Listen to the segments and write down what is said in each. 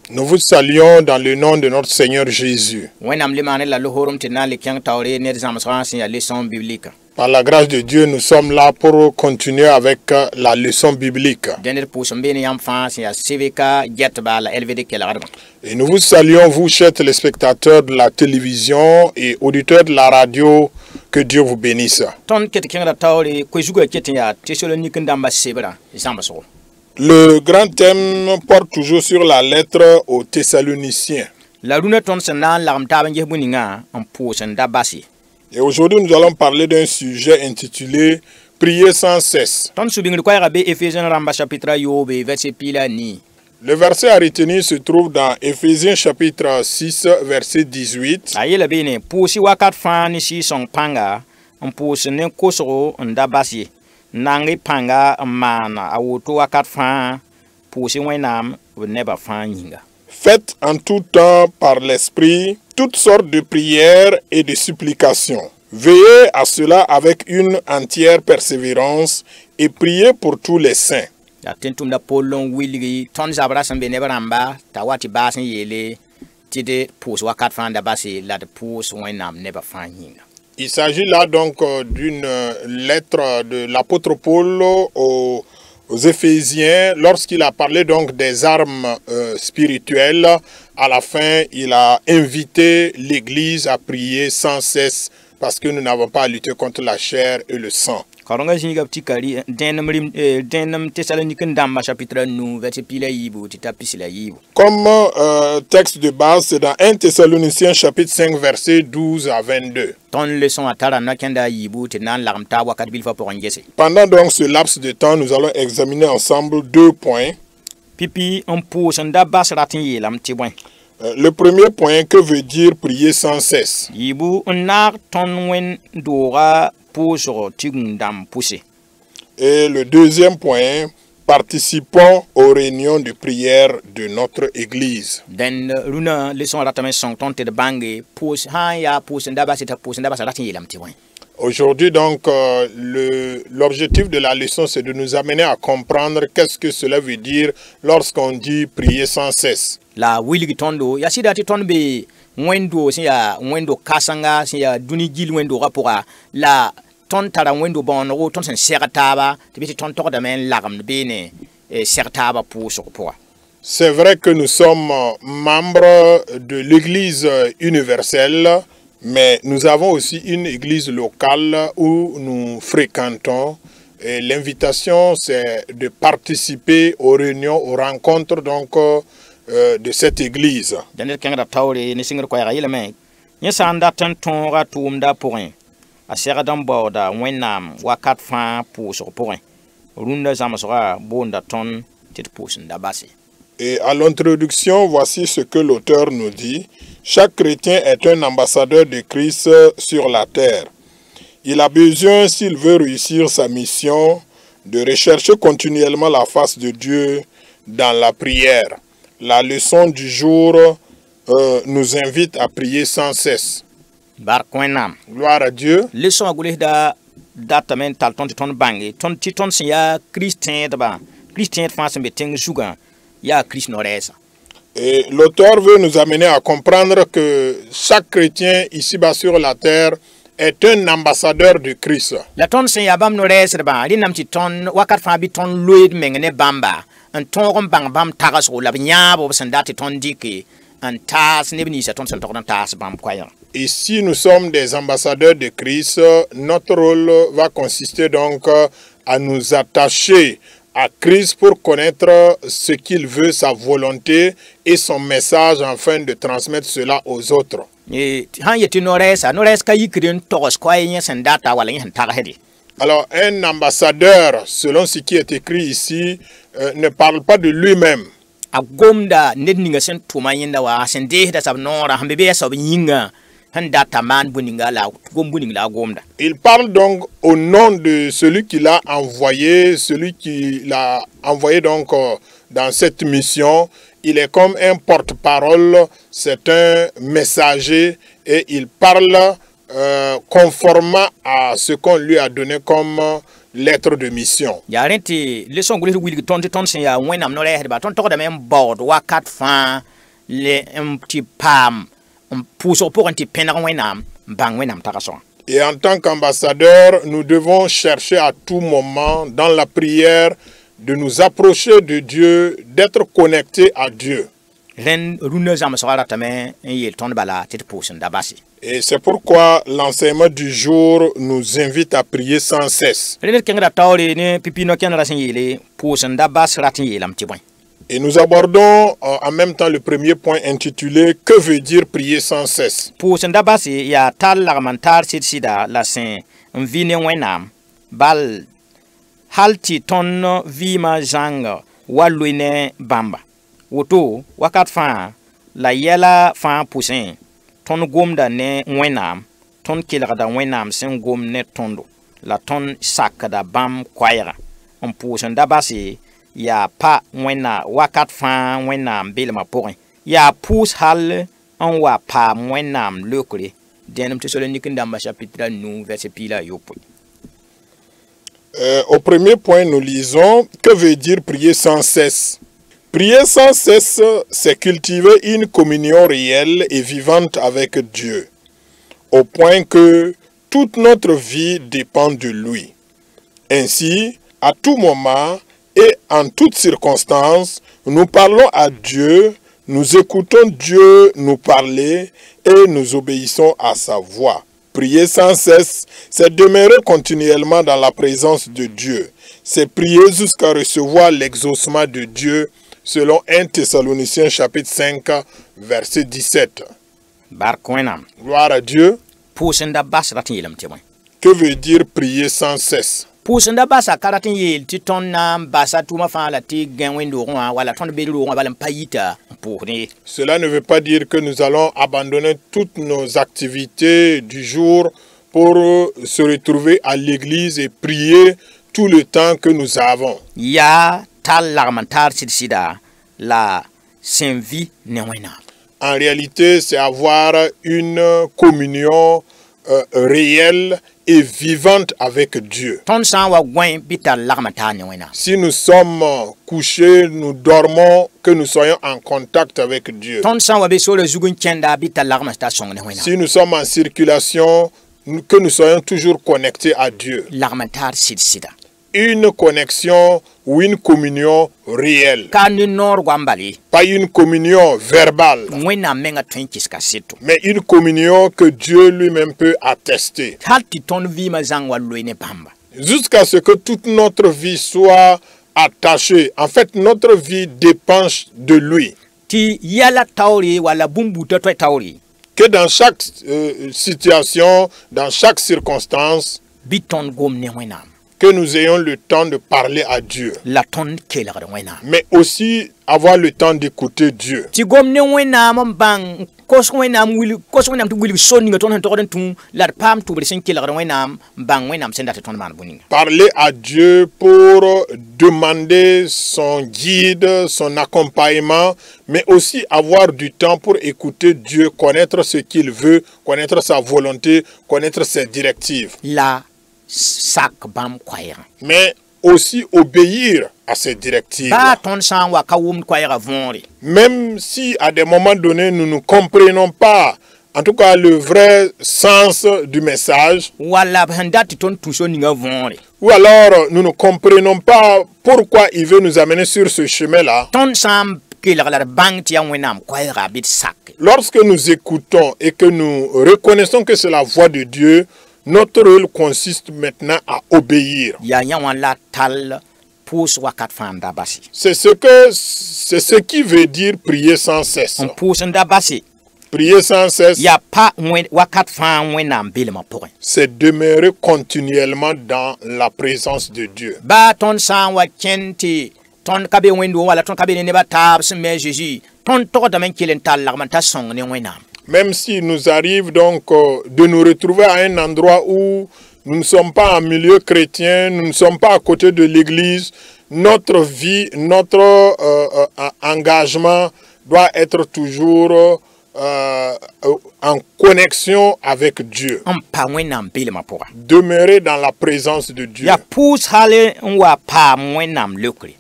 Nous vous saluons dans le nom de notre Seigneur Jésus. Par la grâce de Dieu, nous sommes là pour continuer avec la leçon biblique. Et nous vous saluons, vous, chers téléspectateurs de la télévision et auditeurs de la radio. Que Dieu vous bénisse. Le grand thème porte toujours sur la lettre aux Thessaloniciens. Et aujourd'hui, nous allons parler d'un sujet intitulé « Prier sans cesse ». Le verset à retenir se trouve dans Éphésiens chapitre 6, verset 18. Faites en tout temps par l'Esprit toutes sortes de prières et de supplications. Veillez à cela avec une entière persévérance et priez pour tous les saints. Il s'agit là donc d'une lettre de l'apôtre Paul aux Éphésiens. Lorsqu'il a parlé donc des armes spirituelles, à la fin, il a invité l'Église à prier sans cesse parce que nous n'avons pas à lutter contre la chair et le sang. Comme texte de base, c'est dans 1 Thessaloniciens chapitre 5 verset 12 à 22. Pendant donc ce laps de temps, nous allons examiner ensemble deux points. Le premier point, que veut dire prier sans cesse? Et le deuxième point, participons aux réunions de prière de notre Église. Aujourd'hui, donc, l'objectif de la leçon, c'est de nous amener à comprendre qu'est-ce que cela veut dire lorsqu'on dit prier sans cesse. La c'est vrai que nous sommes membres de l'Église universelle, mais nous avons aussi une église locale où nous fréquentons. Et l'invitation, c'est de participer aux réunions, aux rencontres donc, de cette église. Et à l'introduction, voici ce que l'auteur nous dit. Chaque chrétien est un ambassadeur de Christ sur la terre. Il a besoin, s'il veut réussir sa mission, de rechercher continuellement la face de Dieu dans la prière. La leçon du jour nous invite à prier sans cesse. Gloire à Dieu. Et l'auteur veut nous amener à comprendre que chaque chrétien ici-bas sur la terre est un ambassadeur de Christ. Et si nous sommes des ambassadeurs de Christ, notre rôle va consister donc à nous attacher à Christ pour connaître ce qu'il veut, sa volonté et son message afin de transmettre cela aux autres. Alors, un ambassadeur, selon ce qui est écrit ici, ne parle pas de lui-même. Il parle donc au nom de celui qui l'a envoyé, celui qui l'a envoyé donc dans cette mission. Il est comme un porte-parole, c'est un messager et il parle conformément à ce qu'on lui a donné comme lettre de mission. Ya renti leçon gule wilgi ton sen ya wenam no le ba ton to da men board wakat fan le un petit pam pouso pour un petit penar wenam bang wenam takason. Et en tant qu'ambassadeur, nous devons chercher à tout moment dans la prière de nous approcher de Dieu, d'être connectés à Dieu. Et c'est pourquoi l'enseignement du jour nous invite à prier sans cesse. Et nous abordons en même temps le premier point intitulé « Que veut dire prier sans cesse ?» halti ton vima zanga waluine bamba woto wakat fa la yela fa poussin ton gomda ne wenam ton kilada wenam sen gom ne tondo la ton sakada bam kwaira on poussin dabasi ya pa wena wakat fa wenam bilma porin ya pous hal on wa pa wenam lekre denum Thessalonique ndamba chapitre 9 verset pila yopo. Au premier point, nous lisons « Que veut dire prier sans cesse ?» Prier sans cesse, c'est cultiver une communion réelle et vivante avec Dieu, au point que toute notre vie dépend de lui. Ainsi, à tout moment et en toutes circonstances, nous parlons à Dieu, nous écoutons Dieu nous parler et nous obéissons à sa voix. Prier sans cesse, c'est demeurer continuellement dans la présence de Dieu. C'est prier jusqu'à recevoir l'exaucement de Dieu, selon 1 Thessaloniciens chapitre 5, verset 17. Gloire à Dieu. Que veut dire prier sans cesse? Poussenda basa karatin yel ti ton na basa tuma fa la ti genwendo wala ton be ro wala payita pour ni. Cela ne veut pas dire que nous allons abandonner toutes nos activités du jour pour se retrouver à l'église et prier tout le temps que nous avons. Ya tal l'armentar sida la saint-vie newena. En réalité, c'est avoir une communion réelle et vivante avec Dieu. Si nous sommes couchés, nous dormons, que nous soyons en contact avec Dieu. Si nous sommes en circulation, que nous soyons toujours connectés à Dieu. Une connexion ou une communion réelle. Pas une communion verbale. Mais une communion que Dieu lui-même peut attester. Jusqu'à ce que toute notre vie soit attachée. En fait, notre vie dépend de lui. Que dans chaque situation, dans chaque circonstance, que nous ayons le temps de parler à Dieu. Mais aussi avoir le temps d'écouter Dieu. Parler à Dieu pour demander son guide, son accompagnement, mais aussi avoir du temps pour écouter Dieu, connaître ce qu'il veut, connaître sa volonté, connaître ses directives. Mais aussi obéir à ces directives. Même si à des moments donnés nous ne comprenons pas, en tout cas le vrai sens du message, ou alors nous ne comprenons pas pourquoi il veut nous amener sur ce chemin-là. Lorsque nous écoutons et que nous reconnaissons que c'est la voix de Dieu, notre rôle consiste maintenant à obéir. C'est ce qui veut dire prier sans cesse. Prier sans cesse, c'est demeurer continuellement dans la présence de Dieu. Même s'il nous arrive donc de nous retrouver à un endroit où nous ne sommes pas en milieu chrétien, nous ne sommes pas à côté de l'église, notre vie, notre engagement doit être toujours en connexion avec Dieu. Demeurer dans la présence de Dieu.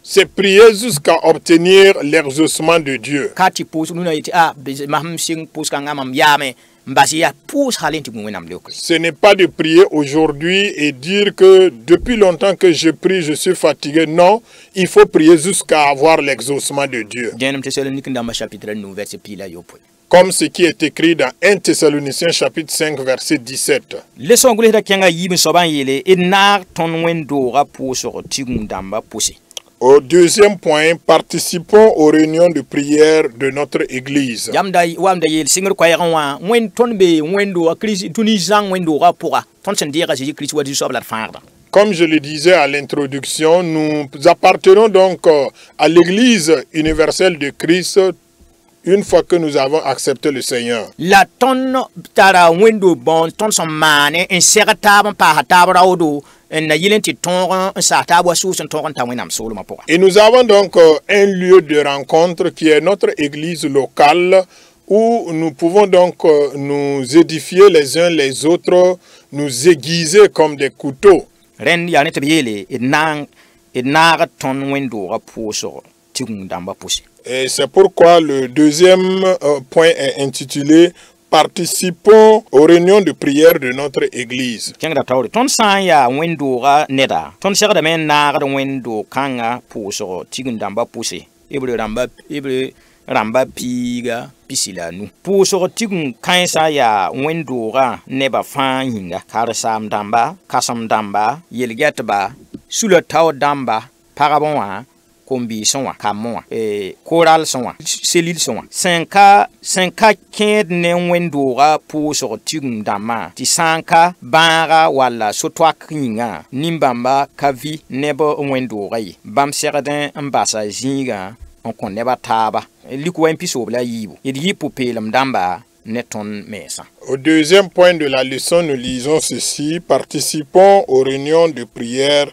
C'est prier jusqu'à obtenir l'exaucement de Dieu. Ce n'est pas de prier aujourd'hui et dire que depuis longtemps que je prie, je suis fatigué. Non, il faut prier jusqu'à avoir l'exaucement de Dieu. Comme ce qui est écrit dans 1 Thessaloniciens chapitre 5 verset 17. Au deuxième point, participons aux réunions de prière de notre Église. Comme je le disais à l'introduction, nous appartenons donc à l'Église universelle de Christ une fois que nous avons accepté le Seigneur. Et nous avons donc un lieu de rencontre qui est notre église locale où nous pouvons donc nous édifier les uns les autres, nous aiguiser comme des couteaux. Et c'est pourquoi le deuxième point est intitulé participons aux réunions de prière de notre église. Ramba piga pisila nu puso tigun kaisa ya wendora neba fanhinga karsam damba kasam damba yelgetba sula taw damba parabonwa kombi sonwa kamwa koral sonwa selil sonwa senka ked ne wendora puso tigun dama ti sanka bara wala sotwak hinga nimbamba kavi nebo wendora yi bam serden ambasa zinga on connaît pas taba likwa mpiso bla yibo idi popelam damba neton mesa. Au deuxième point de la leçon, nous lisons ceci: participons aux réunions de prière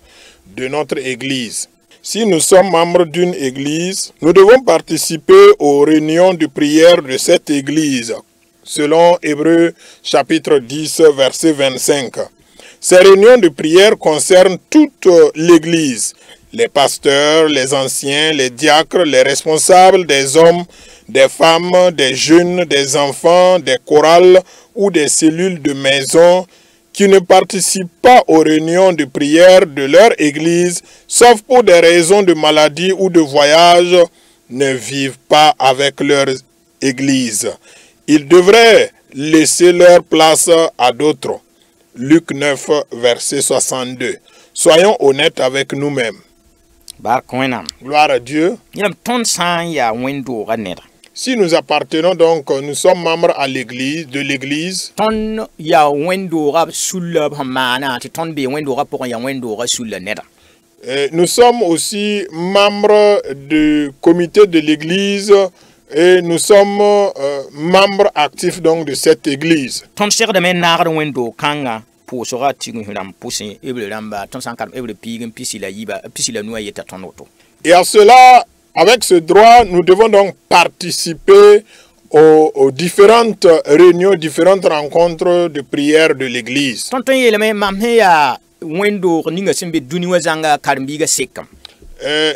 de notre église. Si nous sommes membres d'une église, nous devons participer aux réunions de prière de cette église, selon Hébreux chapitre 10 verset 25. Ces réunions de prière concernent toute l'église. Les pasteurs, les anciens, les diacres, les responsables des hommes, des femmes, des jeunes, des enfants, des chorales ou des cellules de maison qui ne participent pas aux réunions de prière de leur église, sauf pour des raisons de maladie ou de voyage, ne vivent pas avec leur église. Ils devraient laisser leur place à d'autres. Luc 9, verset 62. Soyons honnêtes avec nous-mêmes. Gloire à Dieu. Si nous appartenons donc, nous sommes membres à l'église, de l'église. Nous sommes aussi membres du comité de l'église et nous sommes membres actifs donc de cette église. Et à cela, avec ce droit, nous devons donc participer aux différentes réunions, différentes rencontres de prière de l'église.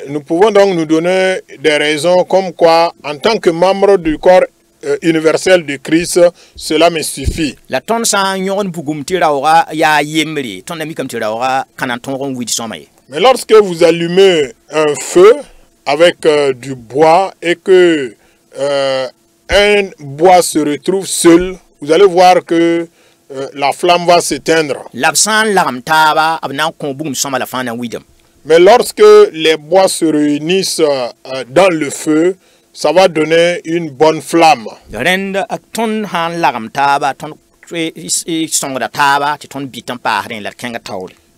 Nous pouvons donc nous donner des raisons comme quoi, en tant que membre du corps universel de Christ, cela me suffit. Mais lorsque vous allumez un feu avec du bois et que un bois se retrouve seul, vous allez voir que la flamme va s'éteindre. Mais lorsque les bois se réunissent dans le feu, ça va donner une bonne flamme.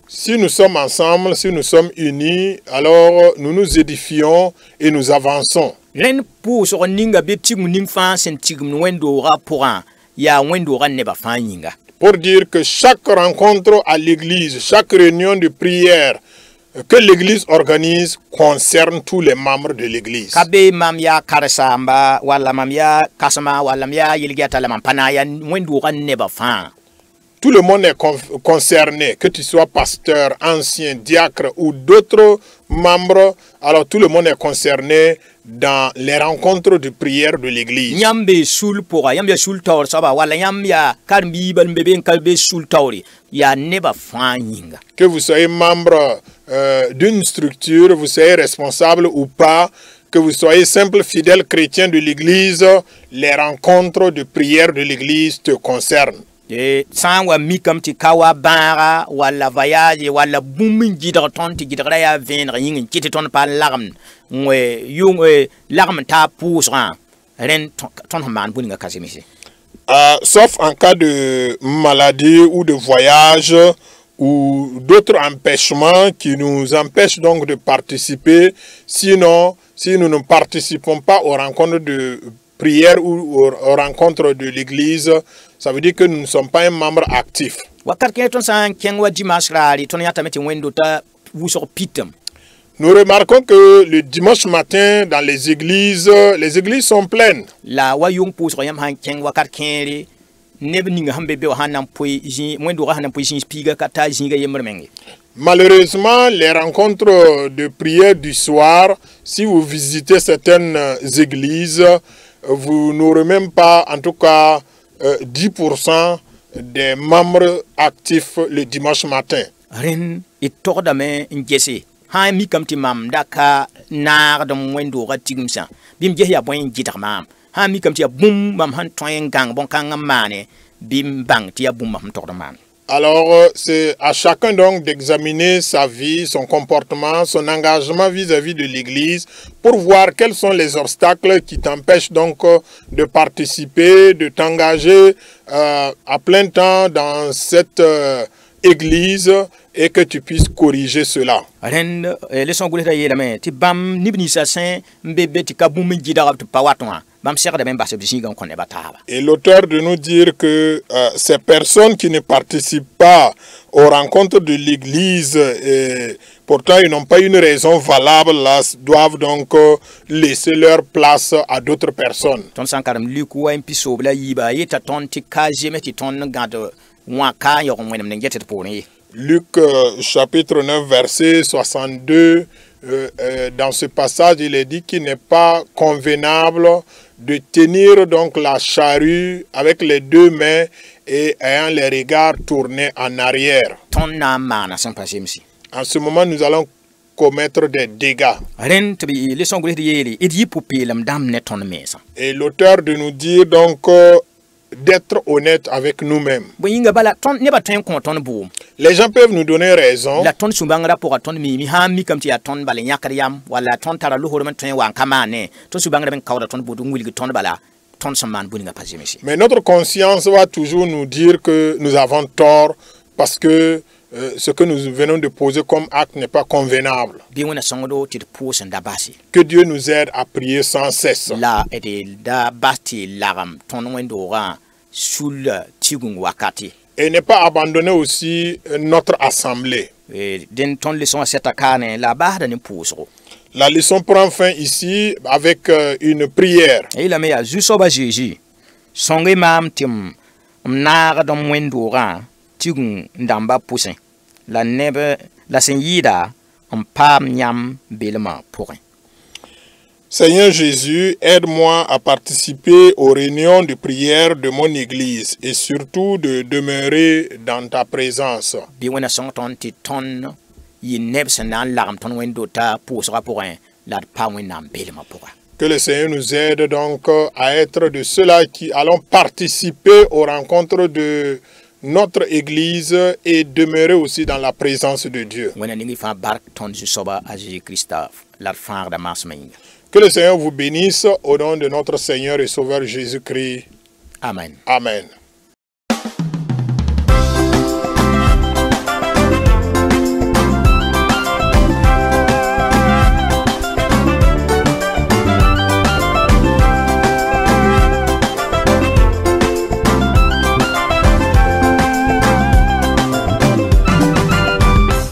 Si nous sommes ensemble, si nous sommes unis, alors nous nous édifions et nous avançons. Pour dire que chaque rencontre à l'église, chaque réunion de prière que l'Église organise concerne tous les membres de l'Église. Kabe mam ya karsamba wala mam ya kasama wala ya yilgata la mampana ya wendu ran neba fa. Tout le monde est concerné, que tu sois pasteur, ancien, diacre ou d'autres membres. Alors tout le monde est concerné dans les rencontres de prière de l'Église. Nyambe sul pora, yambe sul tor saba wala yam ya karbi ban bebe kalbe sul tori ya neba fa yinga. Que vous soyez membre d'une structure, vous soyez responsable ou pas, que vous soyez simple fidèle chrétien de l'Église, les rencontres de prière de l'Église te concernent. San wa mikam ti kawa bara wala voyage wala bumin jidra ton ti jidra ya venre yin kiti ton pa larm ngwe yung larm ta pousra ren ton man buninga kasemisi. Sauf en cas de maladie ou de voyage ou d'autres empêchements qui nous empêchent donc de participer. Sinon, si nous ne participons pas aux rencontres de prière ou aux rencontres de l'Église, ça veut dire que nous ne sommes pas un membre actif. Nous remarquons que le dimanche matin, dans les églises sont pleines. Malheureusement, les rencontres de prière du soir, si vous visitez certaines églises, vous n'aurez même pas, en tout cas, 10% des membres actifs le dimanche matin. Alors, c'est à chacun donc d'examiner sa vie, son comportement, son engagement vis-à-vis de l'Église pour voir quels sont les obstacles qui t'empêchent donc de participer, de t'engager à plein temps dans cette Église et que tu puisses corriger cela. Et l'auteur de nous dire que ces personnes qui ne participent pas aux rencontres de l'Église, pourtant ils n'ont pas une raison valable, là, doivent donc laisser leur place à d'autres personnes. Luc chapitre 9 verset 62, dans ce passage il est dit qu'il n'est pas convenable de tenir donc la charrue avec les deux mains et ayant les regards tournés en arrière. En ce moment, nous allons commettre des dégâts. Et l'auteur de nous dire donc d'être honnête avec nous-mêmes. Les gens peuvent nous donner raison. Mais notre conscience va toujours nous dire que nous avons tort parce que ce que nous venons de poser comme acte n'est pas convenable. Que Dieu nous aide à prier sans cesse. Et ne pas abandonner aussi notre assemblée. La leçon prend fin ici avec une prière. Seigneur Jésus, aide-moi à participer aux réunions de prière de mon église et surtout de demeurer dans ta présence. Que le Seigneur nous aide donc à être de ceux-là qui allons participer aux rencontres de notre église et demeurer aussi dans la présence de Dieu. Que le Seigneur vous bénisse au nom de notre Seigneur et Sauveur Jésus-Christ. Amen. Amen.